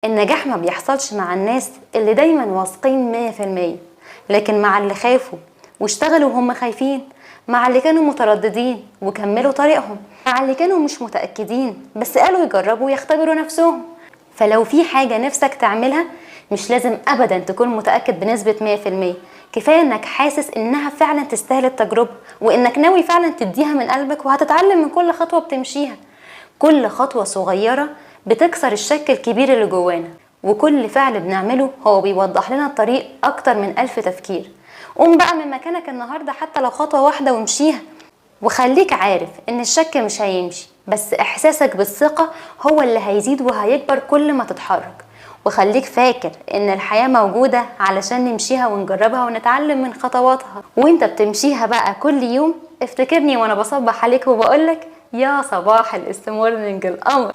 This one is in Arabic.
النجاح ما بيحصلش مع الناس اللي دايما واثقين 100%، لكن مع اللي خافوا واشتغلوا وهم خايفين، مع اللي كانوا مترددين وكملوا طريقهم، مع اللي كانوا مش متأكدين بس قالوا يجربوا ويختبروا نفسهم. فلو في حاجة نفسك تعملها مش لازم أبدا تكون متأكد بنسبة 100%، كفاية انك حاسس انها فعلا تستاهل التجربة، وانك ناوي فعلا تديها من قلبك، وهتتعلم من كل خطوة بتمشيها. كل خطوة صغيرة بتكسر الشك الكبير اللي جوانا، وكل فعل بنعمله هو بيوضح لنا الطريق أكتر من 1000 تفكير. قوم بقى من مكانك النهاردة حتى لو خطوة واحدة وامشيها، وخليك عارف ان الشك مش هيمشي، بس احساسك بالثقة هو اللي هيزيد وهيكبر كل ما تتحرك. وخليك فاكر ان الحياة موجودة علشان نمشيها ونجربها ونتعلم من خطواتها. وانت بتمشيها بقى كل يوم افتكرني وانا بصبح عليك وبقولك يا صباح الاستمورنينج القمر.